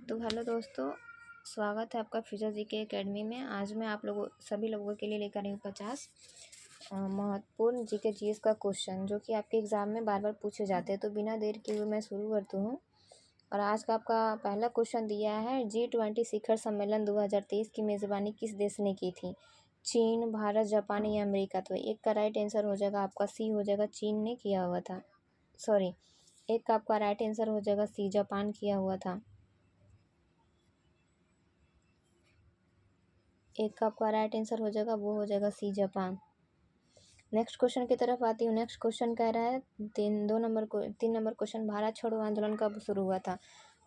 तो हेलो दोस्तों, स्वागत है आपका फ्यूचर जीके एकेडमी में। आज मैं आप लोगों सभी लोगों के लिए लेकर आई हूँ 50 महत्वपूर्ण जीके जीएस का क्वेश्चन जो कि आपके एग्ज़ाम में बार बार पूछे जाते हैं। तो बिना देर किए हुए मैं शुरू करती हूँ। और आज का आपका पहला क्वेश्चन दिया है, G20 शिखर सम्मेलन 2023 की मेज़बानी किस देश ने की थी? चीन, भारत, जापान या अमेरिका? तो एक का राइट आंसर हो जाएगा आपका सी हो जाएगा, चीन ने किया हुआ था। सॉरी, एक का आपका राइट आंसर हो जाएगा सी, जापान किया हुआ था। एक का आपका राइट आंसर हो जाएगा, वो हो जाएगा सी, जापान। नेक्स्ट क्वेश्चन की तरफ आती हूँ। नेक्स्ट क्वेश्चन कह रहा है तीन नंबर क्वेश्चन, भारत छोड़ो आंदोलन कब शुरू हुआ था?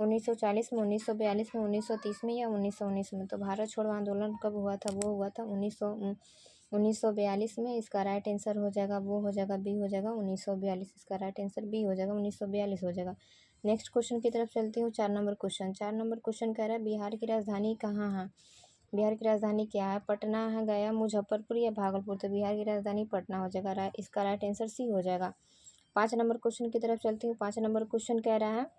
1940 में, 1942 में, 1930 में या 1919 में? तो भारत छोड़ो आंदोलन कब हुआ था? वो हुआ था 1942 में। इसका राइट आंसर हो जाएगा, वो हो जाएगा बी, हो जाएगा 1942। इसका राइट आंसर बी हो जाएगा, 1942 हो जाएगा। नेक्स्ट क्वेश्चन की तरफ चलती हूँ। 4 नंबर क्वेश्चन कह रहा है, बिहार की राजधानी कहाँ है? बिहार की राजधानी क्या है? पटना है, गया, मुजफ्फरपुर या भागलपुर? तो बिहार की राजधानी पटना हो जाएगा। इसका राइट आंसर सी हो जाएगा। 5 नंबर क्वेश्चन की तरफ चलती हूँ। 5 नंबर क्वेश्चन कह रहा है,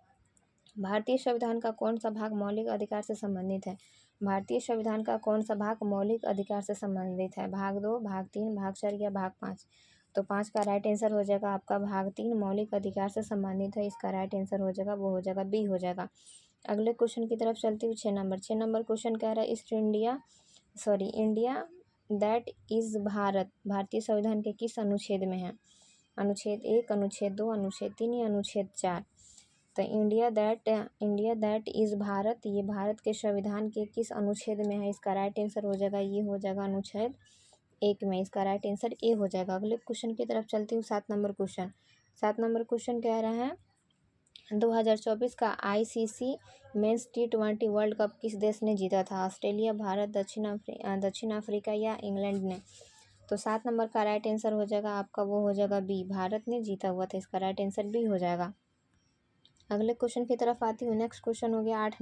भारतीय संविधान का कौन सा भाग मौलिक अधिकार से संबंधित है? भारतीय संविधान का कौन सा भाग मौलिक अधिकार से संबंधित है? भाग 2, भाग 3, भाग 4 या भाग 5? तो 5 का राइट आंसर हो जाएगा आपका भाग 3, मौलिक अधिकार से संबंधित है। इसका राइट आंसर हो जाएगा, वो हो जाएगा बी, हो जाएगा। अगले क्वेश्चन की तरफ चलती हूँ। 6 नंबर क्वेश्चन कह रहा है, इंडिया दैट इज भारत भारतीय संविधान के किस अनुच्छेद में है? अनुच्छेद 1, अनुच्छेद 2, अनुच्छेद 3 या अनुच्छेद 4? तो इंडिया दैट इज भारत, ये भारत के संविधान के किस अनुच्छेद में है? इसका राइट आंसर हो जाएगा, ये हो जाएगा अनुच्छेद 1 में। इसका राइट आंसर ए हो जाएगा। अगले क्वेश्चन की तरफ चलती हूँ। 7 नंबर क्वेश्चन कह रहा है, 2024 का ICC mains T20 world cup किस देश ने जीता था? ऑस्ट्रेलिया, भारत, दक्षिण अफ्रीका या इंग्लैंड ने? तो 7 नंबर का राइट आंसर हो जाएगा आपका, वो हो जाएगा बी, भारत ने जीता हुआ था। इसका राइट आंसर बी हो जाएगा। अगले क्वेश्चन की तरफ आती हूँ। नेक्स्ट क्वेश्चन हो गया 8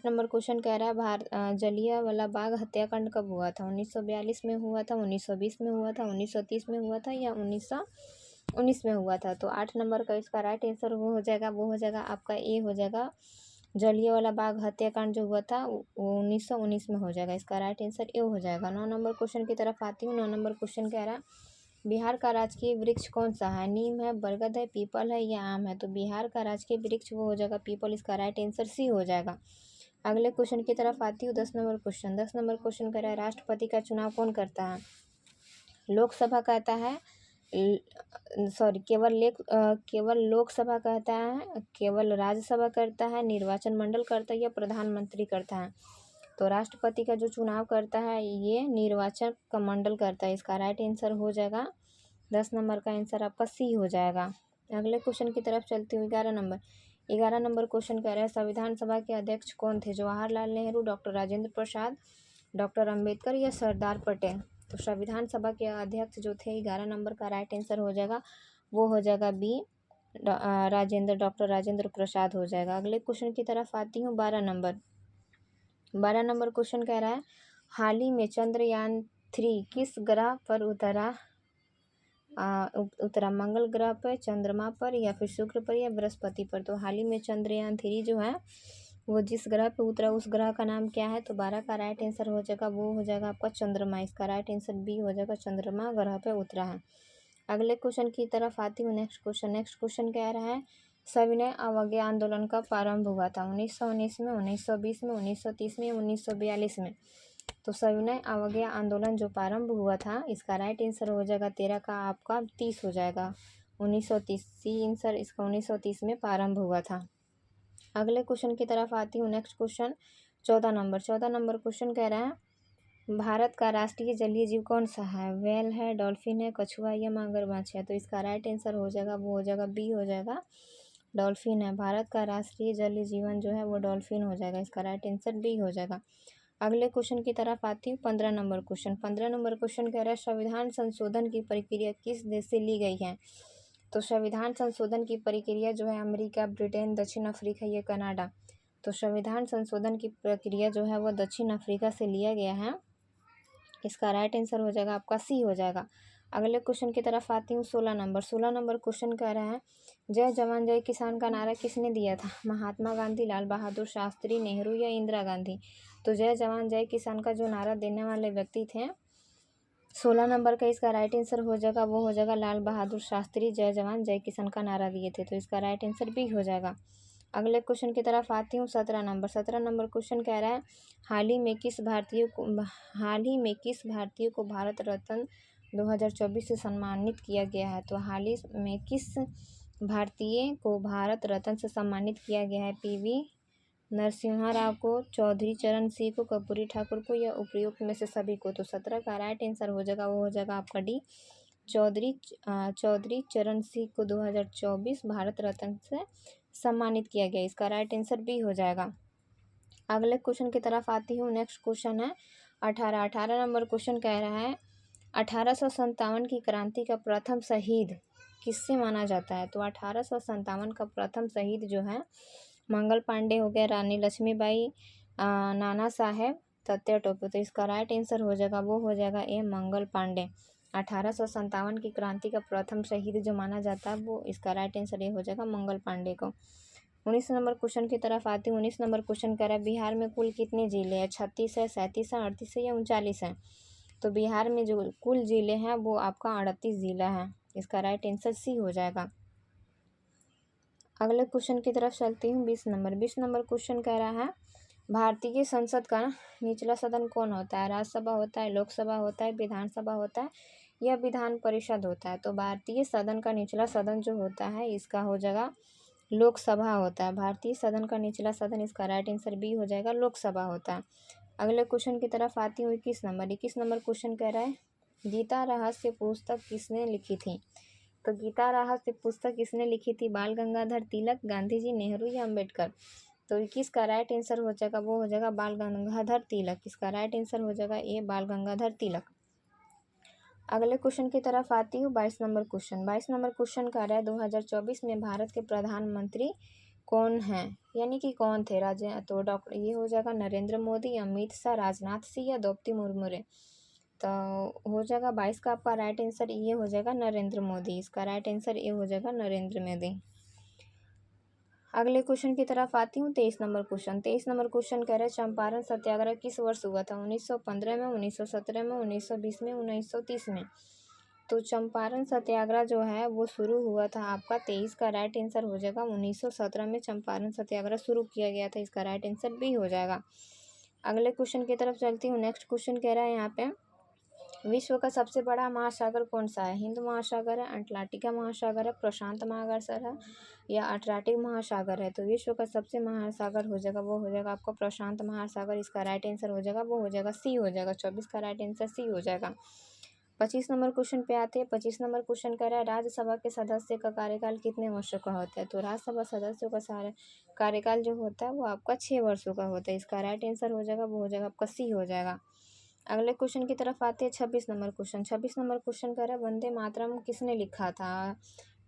नंबर क्वेश्चन कह रहा है, जलियांवाला बाग हत्याकांड कब हुआ था? 1942 में हुआ था, 1920 में हुआ था, 1930 में हुआ था या 1919 में हुआ था? तो 8 नंबर का इसका राइट आंसर वो हो जाएगा आपका ए हो जाएगा। जलियांवाला बाग हत्याकांड जो हुआ था वो 1919 में हो जाएगा। इसका राइट आंसर ए हो जाएगा। 9 नंबर क्वेश्चन की तरफ आती हूँ। 9 नंबर क्वेश्चन कह रहा है, बिहार का राजकीय वृक्ष कौन सा है? नीम है, बरगद है, पीपल है या आम है? तो बिहार का राजकीय वृक्ष वो हो जाएगा पीपल। इसका राइट आंसर सी हो जाएगा। अगले क्वेश्चन की तरफ आती हूँ। 10 नंबर क्वेश्चन कह रहा है, राष्ट्रपति का चुनाव कौन करता है? लोकसभा कहता है, केवल लोकसभा कहता है, केवल राज्यसभा करता है, निर्वाचन मंडल करता है या प्रधानमंत्री करता है? तो राष्ट्रपति का जो चुनाव करता है ये निर्वाचन का मंडल करता है। इसका राइट आंसर हो जाएगा 10 नंबर का आंसर आपका सी हो जाएगा। अगले क्वेश्चन की तरफ चलती हूँ। 11 नंबर क्वेश्चन कह रहा है, संविधान सभा के अध्यक्ष कौन थे? जवाहरलाल नेहरू, डॉक्टर राजेंद्र प्रसाद, डॉक्टर अंबेडकर या सरदार पटेल? तो संविधान सभा के अध्यक्ष जो थे, 11 नंबर का राइट आंसर हो जाएगा, वो हो जाएगा बी, डॉक्टर राजेंद्र प्रसाद हो जाएगा। अगले क्वेश्चन की तरफ आती हूँ। 12 नंबर क्वेश्चन कह रहा है, हाल ही में चंद्रयान 3 किस ग्रह पर उतरा? मंगल ग्रह पर, चंद्रमा पर या फिर शुक्र पर या बृहस्पति पर? तो हाल ही में चंद्रयान 3 जो है वो जिस ग्रह पे उतरा उस ग्रह का नाम क्या है? तो 12 का राइट आंसर हो जाएगा, वो हो जाएगा आपका चंद्रमा। इसका राइट आंसर बी हो जाएगा, चंद्रमा ग्रह पे उतरा है। अगले क्वेश्चन की तरफ आती हूँ। नेक्स्ट क्वेश्चन कह रहा है, सविनय अवज्ञा आंदोलन का प्रारंभ हुआ था? 1919 में, 1920 में, 1930 में, 1942 में? तो सविनय अवज्ञा आंदोलन जो प्रारंभ हुआ था, इसका राइट आंसर हो जाएगा 13 का आपका 30 हो जाएगा, 1930। सी आंसर इसका 1930 में प्रारंभ हुआ था। अगले क्वेश्चन की तरफ आती हूँ। नेक्स्ट क्वेश्चन 14 नंबर क्वेश्चन कह रहा है, भारत का राष्ट्रीय जलीय जीव कौन सा है? व्हेल है, डॉल्फिन है, कछुआ या मगरमच्छ है? तो इसका राइट आंसर हो जाएगा, वो हो जाएगा बी हो जाएगा, डॉल्फिन है। भारत का राष्ट्रीय जलीय जीवन जो है वो डॉल्फिन हो जाएगा। इसका राइट आंसर बी हो जाएगा। अगले क्वेश्चन की तरफ आती हूँ। 15 नंबर क्वेश्चन कह रहा है, संविधान संशोधन की प्रक्रिया किस देश से ली गई है? तो संविधान संशोधन की प्रक्रिया जो है अमेरिका, ब्रिटेन, दक्षिण अफ्रीका या कनाडा? तो संविधान संशोधन की प्रक्रिया जो है वो दक्षिण अफ्रीका से लिया गया है। इसका राइट आंसर हो जाएगा आपका सी हो जाएगा। अगले क्वेश्चन की तरफ आती हूँ। 16 नंबर क्वेश्चन कह रहा है जय जवान जय किसान का नारा किसने दिया था? महात्मा गांधी, लाल बहादुर शास्त्री, नेहरू या इंदिरा गांधी? तो जय जवान जय किसान का जो नारा देने वाले व्यक्ति थे 16 नंबर का, इसका राइट आंसर हो जाएगा, वो हो जाएगा लाल बहादुर शास्त्री। जय जवान जय किसान का नारा दिए थे, तो इसका राइट आंसर बी हो जाएगा। अगले क्वेश्चन की तरफ आती हूँ। 17 नंबर क्वेश्चन कह रहा है हाल ही में किस भारतीय को भारत रत्न 2024 से सम्मानित किया गया है? तो हाल ही में किस भारतीय को भारत रत्न से सम्मानित किया गया है? पीवी नरसिम्हा राव को, चौधरी चरण सिंह को, कर्पूरी ठाकुर को या उपयुक्त में से सभी को? तो 17 का राइट आंसर हो जाएगा, वो हो जाएगा आपका डी, चौधरी चरण सिंह को 2024 भारत रत्न से सम्मानित किया गया। इसका राइट आंसर बी हो जाएगा। अगले क्वेश्चन की तरफ आती हूँ। नेक्स्ट क्वेश्चन है 18 नंबर क्वेश्चन कह रहा है 1857 की क्रांति का प्रथम शहीद किससे माना जाता है? तो 1857 का प्रथम शहीद जो है मंगल पांडे हो गया, रानी लक्ष्मीबाई, नाना साहेब, तात्या टोपे। तो इसका राइट आंसर हो जाएगा, वो हो जाएगा ए, मंगल पांडे। 1857 की क्रांति का प्रथम शहीद जो माना जाता है वो, इसका राइट आंसर ये हो जाएगा मंगल पांडे को। 19 नंबर क्वेश्चन की तरफ आती हूँ। 19 नंबर क्वेश्चन कह रहा है बिहार में कुल कितने जिले हैं? 36 है, 37 है, 38 है या 39 है? तो बिहार में जो कुल जिले हैं वो आपका 38 जिला है। इसका राइट आंसर सी हो जाएगा। अगले क्वेश्चन की तरफ चलती हूँ। 20 नंबर क्वेश्चन कह रहा है भारतीय संसद का निचला सदन कौन होता है? राज्यसभा होता है, लोकसभा होता है, विधानसभा होता है या विधान परिषद होता है? तो भारतीय सदन का निचला सदन जो होता है इसका हो जाएगा लोकसभा होता है। भारतीय सदन का निचला सदन, इसका राइट आंसर बी हो जाएगा, लोकसभा होता है। अगले क्वेश्चन की तरफ आती हूँ। 21 नंबर क्वेश्चन कह रहा है गीता रहस्य पुस्तक किसने लिखी थी? तो गीता रहस्य पुस्तक किसने लिखी थी? बाल गंगाधर तिलक, गांधी जी, नेहरू या अम्बेडकर? तो 21 का राइट आंसर हो जाएगा, वो हो जाएगा बाल गंगाधर तिलक। इसका राइट आंसर हो जाएगा ए, बाल गंगाधर तिलक। अगले क्वेश्चन की तरफ आती हूँ। 22 नंबर क्वेश्चन कह रहा है 2024 में भारत के प्रधानमंत्री कौन हैं, यानी कि कौन थे? तो डॉक्टर ये हो जाएगा नरेंद्र मोदी, अमित शाह, राजनाथ सिंह या द्रौपदी मुर्मू। तो हो जाएगा 22 का आपका राइट आंसर ये हो जाएगा नरेंद्र मोदी। इसका राइट आंसर ये हो जाएगा नरेंद्र मोदी। अगले क्वेश्चन की तरफ आती हूँ। 23 नंबर क्वेश्चन कह रहे हैं चंपारण सत्याग्रह किस वर्ष हुआ था? 1915 में, 1917 में, 1920 में, 1930 में? तो चंपारण सत्याग्रह जो है वो शुरू हुआ था आपका 23 का राइट आंसर हो जाएगा 1917 में चंपारण सत्याग्रह शुरू किया गया था। इसका राइट आंसर बी हो जाएगा। अगले क्वेश्चन की तरफ चलती हूँ। नेक्स्ट क्वेश्चन कह रहा है यहाँ पे विश्व का सबसे बड़ा महासागर कौन सा है? हिंद महासागर है, अटलांटिका महासागर है, प्रशांत महासागर है या अटलांटिक महासागर है? तो विश्व का सबसे महासागर हो जाएगा, वो हो जाएगा आपका प्रशांत महासागर। इसका राइट आंसर हो जाएगा, वो हो जाएगा सी हो जाएगा। 24 का राइट आंसर सी हो जाएगा। 25 नंबर क्वेश्चन पे आते हैं। 25 नंबर क्वेश्चन कह रहा है राज्यसभा के सदस्य का कार्यकाल कितने वर्षों का होता है? तो राज्यसभा सदस्यों का सारा कार्यकाल जो होता है वो आपका 6 वर्षों का होता है। इसका राइट आंसर हो जाएगा, वो हो जाएगा आपका सी हो जाएगा। अगले क्वेश्चन की तरफ आते हैं। 26 नंबर क्वेश्चन कह रहा है वंदे मातरम किसने लिखा था?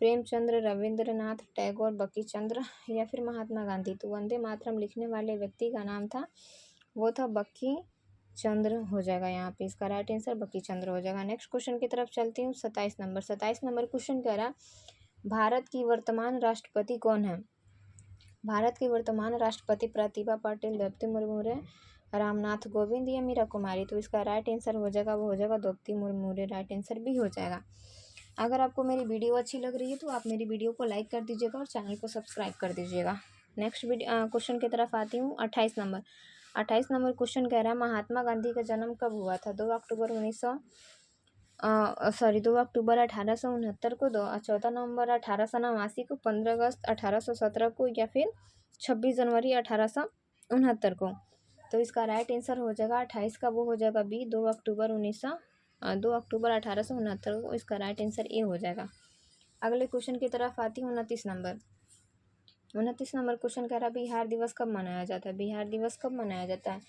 प्रेमचंद्र, रविंद्रनाथ टैगोर, बंकिम चंद्र या फिर महात्मा गांधी? तो वंदे मातरम लिखने वाले व्यक्ति का नाम था, वो था बंकिम चंद्र हो जाएगा यहाँ पे। इसका राइट आंसर बंकिम चंद्र हो जाएगा। नेक्स्ट क्वेश्चन की तरफ चलती हूँ। 27 नंबर क्वेश्चन कह रहा भारत की वर्तमान राष्ट्रपति कौन है? भारत की वर्तमान राष्ट्रपति प्रतिभा पाटिल, द्रौपदी मुर्मू, रामनाथ कोविंद या मीरा कुमारी? तो इसका राइट आंसर हो जाएगा, वो हो जाएगा द्रौपदी मुर्मू। राइट आंसर भी हो जाएगा। अगर आपको मेरी वीडियो अच्छी लग रही है तो आप मेरी वीडियो को लाइक कर दीजिएगा और चैनल को सब्सक्राइब कर दीजिएगा। नेक्स्ट क्वेश्चन की तरफ आती हूँ। 28 नंबर क्वेश्चन कह रहा है महात्मा गांधी का जन्म कब हुआ था? 2 अक्टूबर 1869 को, 14 नवंबर 1889 को, 15 अगस्त 1817 को या फिर 26 जनवरी 1869 को? तो इसका राइट आंसर हो जाएगा 28 का, वो हो जाएगा बी, 2 अक्टूबर 1869 को। इसका राइट आंसर ए हो जाएगा। अगले क्वेश्चन की तरफ आती हूँ। 29 नंबर क्वेश्चन कह रहा है बिहार दिवस कब मनाया जाता है? बिहार दिवस कब मनाया जाता है?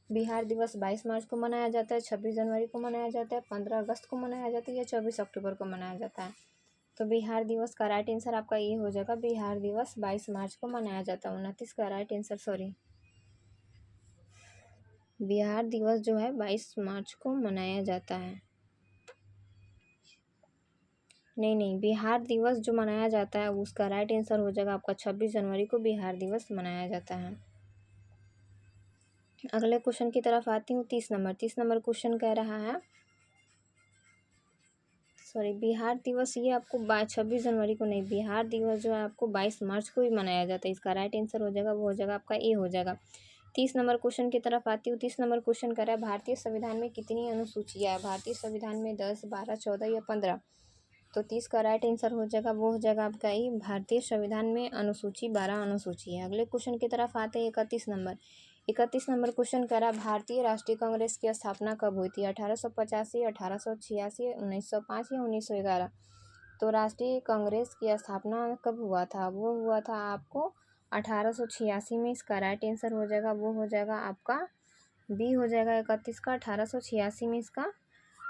बिहार दिवस 22 मार्च को मनाया जाता है, 26 जनवरी को मनाया जाता है, 15 अगस्त को मनाया जाता है या 24 अक्टूबर को मनाया जाता है? तो बिहार दिवस का राइट आंसर आपका ये हो जाएगा, बिहार दिवस 22 मार्च को मनाया जाता है। 29 का राइट आंसर बिहार दिवस जो है 22 मार्च को मनाया जाता है। नहीं, बिहार दिवस जो मनाया जाता है उसका राइट आंसर हो जाएगा आपका 26 जनवरी को बिहार दिवस मनाया जाता है। अगले क्वेश्चन की तरफ आती हूँ। 30 नंबर क्वेश्चन कह रहा है, बिहार दिवस ये आपको 26 जनवरी को नहीं, बिहार दिवस जो है आपको 22 मार्च को ही मनाया जाता है। इसका राइट आंसर हो जाएगा, वो हो जाएगा आपका ए हो जाएगा। 30 नंबर क्वेश्चन की तरफ आती हूँ। 30 नंबर क्वेश्चन कर रहा है, भारतीय संविधान में कितनी अनुसूचियाँ है? भारतीय संविधान में 10, 12, 14 या 15? तो 30 का राइट आंसर हो जाएगा, वो हो जाएगा आपका ई। भारतीय संविधान में अनुसूची 12 अनुसूची है। अगले क्वेश्चन की तरफ आते हैं। 31 नंबर क्वेश्चन करा, भारतीय राष्ट्रीय कांग्रेस की स्थापना कब हुई थी? 1885, 1886, 1905 या 1911? तो राष्ट्रीय कांग्रेस की स्थापना कब हुआ था? वो हुआ था आपको 1886 में। इसका राइट आंसर हो जाएगा, वो हो जाएगा आपका बी हो जाएगा 31 का। 1886 में इसका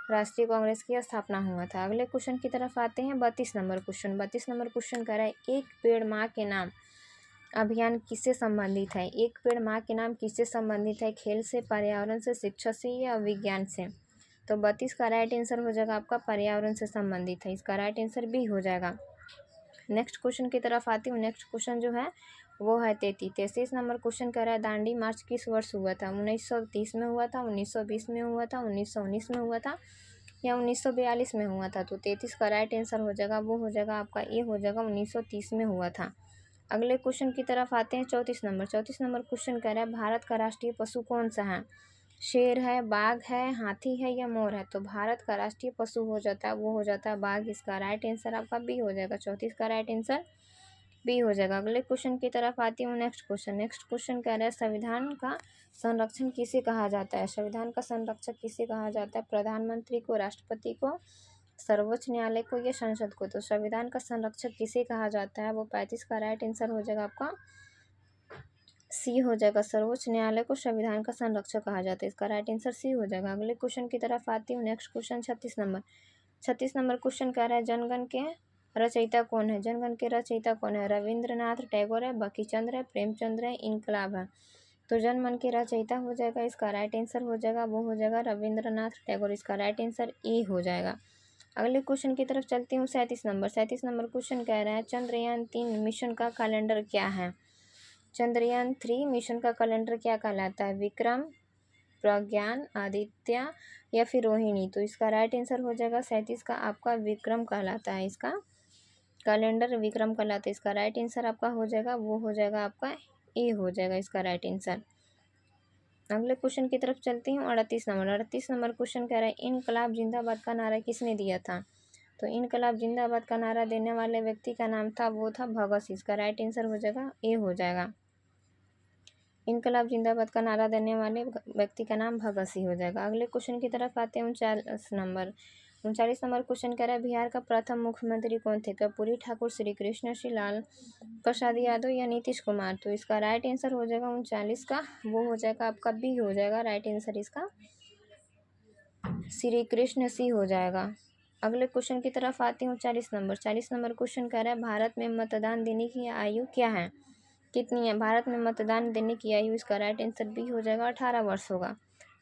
राष्ट्रीय कांग्रेस की स्थापना हुआ था। अगले क्वेश्चन की तरफ आते हैं। 32 नंबर क्वेश्चन। 32 नंबर क्वेश्चन कह रहा है, एक पेड़ माँ के नाम अभियान किससे संबंधित है? एक पेड़ माँ के नाम किससे संबंधित है? खेल से, पर्यावरण से, शिक्षा से या विज्ञान से? तो 32 का राइट आंसर हो जाएगा आपका पर्यावरण से संबंधित है। इसका राइट आंसर बी हो जाएगा। नेक्स्ट क्वेश्चन की तरफ आती हूँ। नेक्स्ट क्वेश्चन जो है वो है 33 नंबर क्वेश्चन कह रहा है, दांडी मार्च किस वर्ष हुआ था? 1930 में हुआ था, 1920 में हुआ था, 1919 में हुआ था या 1942 में हुआ था? तो 33 का राइट आंसर हो जाएगा, वो हो जाएगा आपका ए हो जाएगा, 1930 में हुआ था। अगले क्वेश्चन की तरफ आते हैं। 34 नंबर क्वेश्चन कह रहा है, भारत का राष्ट्रीय पशु कौन सा है? शेर है, बाघ है, हाथी है या मोर है? तो भारत का राष्ट्रीय पशु हो जाता है, वो हो जाता है बाघ। इसका राइट आंसर आपका बी हो जाएगा। 34 का राइट आंसर बी हो जाएगा। अगले क्वेश्चन की तरफ आती हूँ। नेक्स्ट क्वेश्चन कह रहा है, संविधान का संरक्षण किसे कहा जाता है? संविधान का संरक्षक किसे कहा जाता है? प्रधानमंत्री को, राष्ट्रपति को, सर्वोच्च न्यायालय को या संसद को? तो संविधान का संरक्षक किसे कहा जाता है? वो 35 का राइट आंसर हो जाएगा आपका सी हो जाएगा। सर्वोच्च न्यायालय को संविधान का संरक्षक कहा जाता है। इसका राइट आंसर सी हो जाएगा। अगले क्वेश्चन की तरफ आती हूँ। नेक्स्ट क्वेश्चन 36 नंबर क्वेश्चन कह रहा है, जनगण के रचयिता कौन है? जनगण के रचयिता कौन है? रविंद्रनाथ टैगोर है, बंकिमचंद्र है, प्रेमचंद्र है, इनकलाब है? तो जनगण के रचयिता हो जाएगा। इसका राइट आंसर हो जाएगा, वो हो जाएगा रविंद्रनाथ टैगोर। इसका राइट आंसर ए हो जाएगा। अगले क्वेश्चन की तरफ चलती हूँ। 37 नंबर क्वेश्चन कह रहा है, चंद्रयान-3 मिशन का कैलेंडर क्या है? चंद्रयान-3 मिशन का कैलेंडर क्या कहलाता है? विक्रम, प्रज्ञान, आदित्य या फिर रोहिणी? तो इसका राइट आंसर हो जाएगा 37 का आपका विक्रम कहलाता है। इसका कैलेंडर विक्रम कहलाता है। इसका राइट आंसर आपका हो जाएगा, वो हो जाएगा आपका ए हो जाएगा इसका राइट आंसर। अगले क्वेश्चन की तरफ चलती हूँ। 38 नंबर क्वेश्चन कह रहा है, इनकलाब जिंदाबाद का नारा किसने दिया था? तो इनकलाब जिंदाबाद का नारा देने वाले व्यक्ति का नाम था, वो था भगत सिंह। इसका राइट आंसर हो जाएगा ए हो जाएगा। इनकलाब जिंदाबाद का नारा देने वाले व्यक्ति का नाम भगत सिंह हो जाएगा। अगले क्वेश्चन की तरफ आते हैं। 39 नंबर क्वेश्चन कह रहा है, बिहार का प्रथम मुख्यमंत्री कौन थे? कर्पूरी ठाकुर, श्री कृष्ण श्री लाल प्रसाद यादव या नीतीश कुमार? तो इसका राइट आंसर हो जाएगा 39 का, वो हो जाएगा आपका बी हो जाएगा। राइट आंसर इसका श्री कृष्ण सी हो जाएगा। अगले क्वेश्चन की तरफ आती हूँ। 40 नंबर क्वेश्चन कह रहा है, भारत में मतदान देने की आयु क्या है? कितनी है भारत में मतदान देने की आयु? इसका राइट आंसर बी हो जाएगा, 18 वर्ष होगा।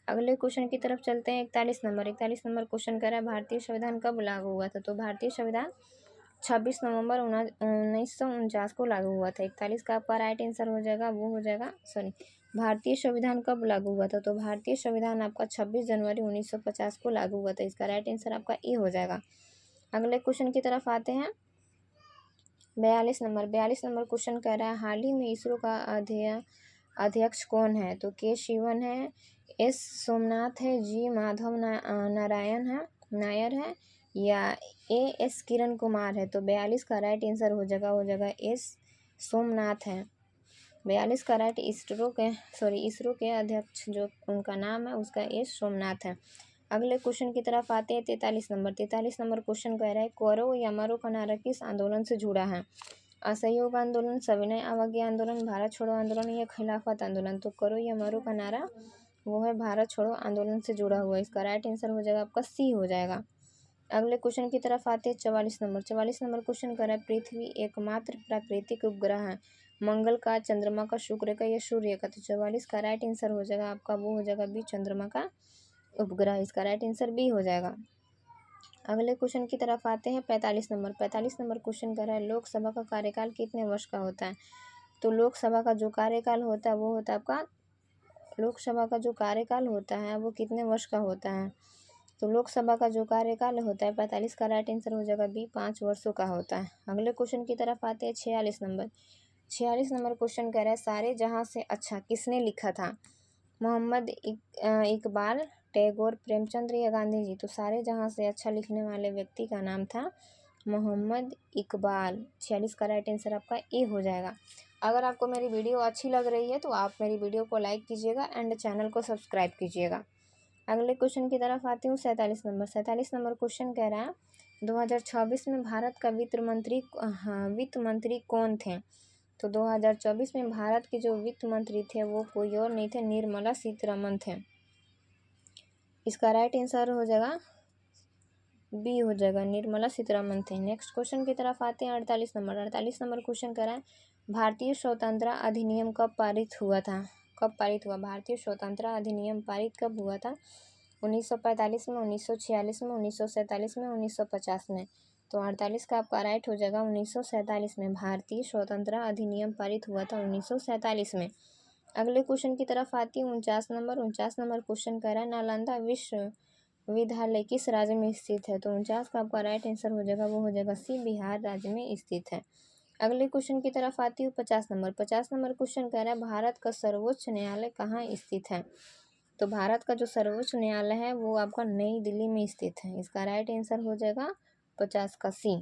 अगले क्वेश्चन की तरफ चलते हैं। 41 नंबर क्वेश्चन कह रहा है, भारतीय संविधान कब लागू हुआ था? तो भारतीय संविधान 26 नवंबर 1949 को लागू हुआ था। 41 का आपका राइट आंसर हो जाएगा, वो हो जाएगा भारतीय संविधान कब लागू हुआ था? तो भारतीय संविधान आपका 26 जनवरी 1950 को लागू हुआ था। इसका राइट आंसर आपका ए हो जाएगा। अगले क्वेश्चन की तरफ आते हैं। 42 नंबर क्वेश्चन कह रहा है, हाल ही में इसरो का अध्यक्ष कौन है? तो के शिवन है, एस सोमनाथ है, जी माधव नारायण है नायर है या एस किरण कुमार है? तो 42 का राइट आंसर हो जाएगा एस सोमनाथ है। 42 का राइट इसरो के अध्यक्ष जो उनका नाम है उसका एस सोमनाथ है। अगले क्वेश्चन की तरफ आते हैं। 43 नंबर क्वेश्चन कह रहा है, करो या मरो का नारा किस आंदोलन से जुड़ा है? असहयोग आंदोलन, सविनय अवज्ञा आंदोलन, भारत छोड़ो आंदोलन या खिलाफत आंदोलन? तो करो या मरो का नारा वो है भारत छोड़ो आंदोलन से जुड़ा हुआ। इसका राइट आंसर हो जाएगा आपका सी हो जाएगा। अगले क्वेश्चन की तरफ आते हैं। 44 नंबर क्वेश्चन कर रहा है, पृथ्वी एकमात्र प्राकृतिक उपग्रह है मंगल का, चंद्रमा का, शुक्र का या सूर्य का? तो 44 का राइट आंसर हो जाएगा आपका, वो हो जाएगा बी चंद्रमा का उपग्रह। इसका राइट आंसर बी हो जाएगा। अगले क्वेश्चन की तरफ आते हैं। 45 नंबर 45 नंबर क्वेश्चन कर रहा है लोकसभा का कार्यकाल कितने वर्ष का होता है। तो लोकसभा का जो कार्यकाल होता है वो होता है आपका, लोकसभा का जो कार्यकाल होता है वो कितने वर्ष का होता है। तो लोकसभा का जो कार्यकाल होता है 45 का राइट आंसर हो जाएगा बी, 5 वर्षों का होता है। अगले क्वेश्चन की तरफ आते हैं। 46 नंबर 46 नंबर क्वेश्चन कह रहा है सारे जहां से अच्छा किसने लिखा था। मोहम्मद इकबाल, टैगोर, प्रेमचंद्र या गांधी जी। तो सारे जहां से अच्छा लिखने वाले व्यक्ति का नाम था मोहम्मद इकबाल। 46 का राइट आंसर आपका ए हो जाएगा। अगर आपको मेरी वीडियो अच्छी लग रही है तो आप मेरी वीडियो को लाइक कीजिएगा एंड चैनल को सब्सक्राइब कीजिएगा। अगले क्वेश्चन की तरफ आती हूँ। 47 नंबर 47 नंबर क्वेश्चन कह रहा है 2024 में भारत का वित्त मंत्री कौन थे। तो 2024 में भारत के जो वित्त मंत्री थे वो कोई और नहीं थे, निर्मला सीतारमण थे। इसका राइट आंसर हो जाएगा बी हो जाएगा, निर्मला सीतारमण थे। नेक्स्ट क्वेश्चन की तरफ आते हैं। 48 नंबर क्वेश्चन कर रहा है भारतीय स्वतंत्रता अधिनियम कब पारित हुआ था। कब पारित हुआ, भारतीय स्वतंत्रता अधिनियम पारित कब हुआ था। 1945 में, 1946 में, 1947 में, 1950 में। तो 48 का आपका राइट हो जाएगा 1947 में। भारतीय स्वतंत्रता अधिनियम पारित हुआ था 1947 में। अगले क्वेश्चन की तरफ आती है। 49 नंबर क्वेश्चन कह रहा है नालंदा विश्वविद्यालय किस राज्य में स्थित है। तो 49 का आपका राइट आंसर हो जाएगा वो हो जाएगा सी, बिहार राज्य में स्थित है। अगले क्वेश्चन की तरफ आती हूँ। 50 नंबर क्वेश्चन कह रहा है भारत का सर्वोच्च न्यायालय कहाँ स्थित है। तो भारत का जो सर्वोच्च न्यायालय है वो आपका नई दिल्ली में स्थित है। इसका राइट आंसर हो जाएगा 50 का सी।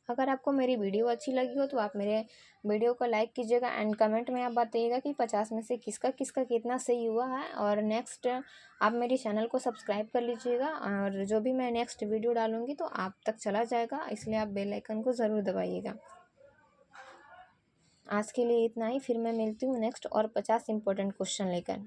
अगर आपको मेरी वीडियो अच्छी लगी हो तो आप मेरे वीडियो को लाइक कीजिएगा एंड कमेंट में आप बताइएगा कि 50 में से किसका किसका कितना सही हुआ है। और नेक्स्ट आप मेरी चैनल को सब्सक्राइब कर लीजिएगा और जो भी मैं नेक्स्ट वीडियो डालूंगी तो आप तक चला जाएगा, इसलिए आप बेल आइकन को ज़रूर दबाइएगा। आज के लिए इतना ही, फिर मैं मिलती हूँ नेक्स्ट और 50 इंपॉर्टेंट क्वेश्चन लेकर।